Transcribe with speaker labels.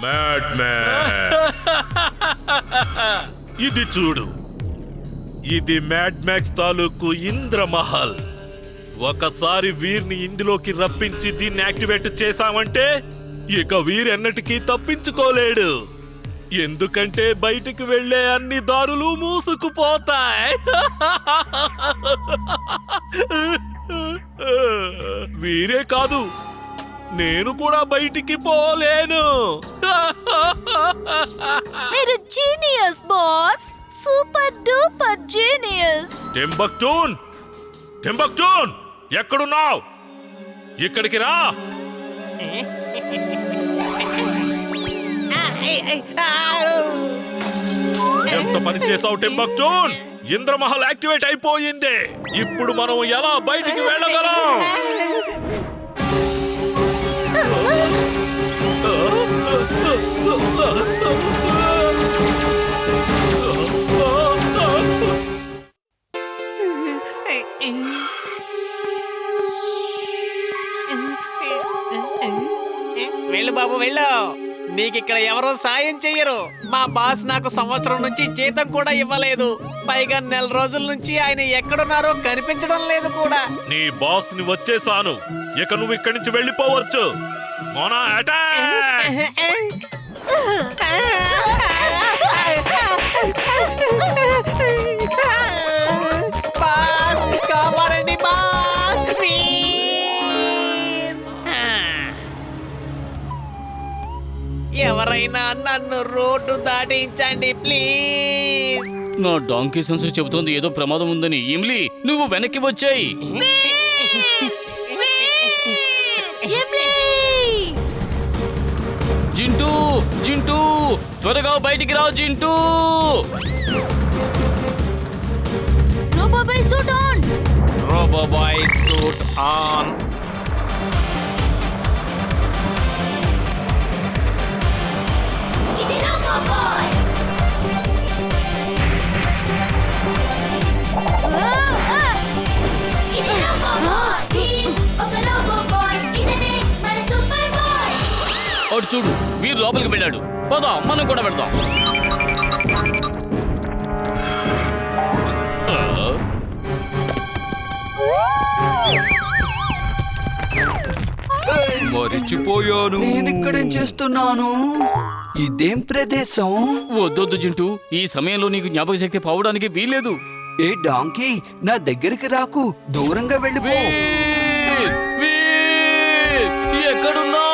Speaker 1: Mad max ఇది చూడు, ఇది మ్యాడ్ మ్యాక్స్ తాలూకు ఇంద్రమహల్. ఒకసారి వీర్ని ఇందులోకి రప్పించి దీన్ని యాక్టివేట్ చేశామంటే ఇక వీరెన్నటికీ తప్పించుకోలేడు. ఎందుకంటే బయటికి వెళ్లే అన్ని దారులు మూసుకుపోతాయి. వీరే కాదు, నేను కూడా బయటికి పోలేను.
Speaker 2: మీరు genius boss, super duper genius.
Speaker 1: టింబక్టూన్, టింబక్టూన్ ఎక్కడున్నావు? ఇక్కడికి రా. ఎంత పని చేసావు టింబక్టూన్? ఇంద్రమహల్ యాక్టివేట్ అయిపోయింది. ఇప్పుడు మనం ఎలా బయటికి వెళ్ళగలం?
Speaker 3: వెళ్ళు బాబు వెళ్ళు. నీకిక్కడ ఎవరో సాయం చెయ్యరు. మా బాస్ నాకు సంవత్సరం నుంచి జీతం కూడా ఇవ్వలేదు. పైగా నెల రోజుల నుంచి ఆయన ఎక్కడున్నారో కనిపించడం లేదు కూడా.
Speaker 1: నీ బాస్ ని వచ్చేసాను. ఇక నువ్వు ఇక్కడి నుంచి వెళ్ళిపోవచ్చు. మోనా అటాక్!
Speaker 3: బాస్ కాపాడండి బాస్. ఎవరైనా నన్ను రోడ్డు దాటించండి ప్లీజ్.
Speaker 4: నా డాంకీ సెన్సర్ చెబుతోంది ఏదో ప్రమాదం ఉందని. ఇమ్లీ, నువ్వు వెనక్కి వచ్చాయి. జింటూ, జింటూ త్వరగా బయటికి రా Jintu.
Speaker 2: Robo boy suit on.
Speaker 3: Robo boy suit on.
Speaker 2: ఇది రోబోబాయ్. ఇది రోబోబాయ్. ఒక రోబోబాయ్. ఇతనే మన సూపర్ బాయ్.
Speaker 4: అటు చూడు, వీరు లోపలికి వెళ్ళాడు. పద, మనం కూడా వెళ్దాం.
Speaker 5: మరిచిపోయాను. నేనిక్కడేం చేస్తున్నాను? ఇదేం ప్రదేశం?
Speaker 4: వద్దొద్దు జింటూ, ఈ సమయంలో నీకు జ్ఞాపక శక్తి పోవడానికి వీల్లేదు.
Speaker 5: ఏ డాంకీ, నా దగ్గరికి రాకు, దూరంగా వెళ్ళిపో.
Speaker 4: వీర్, వీర్, ఎక్కడున్నా?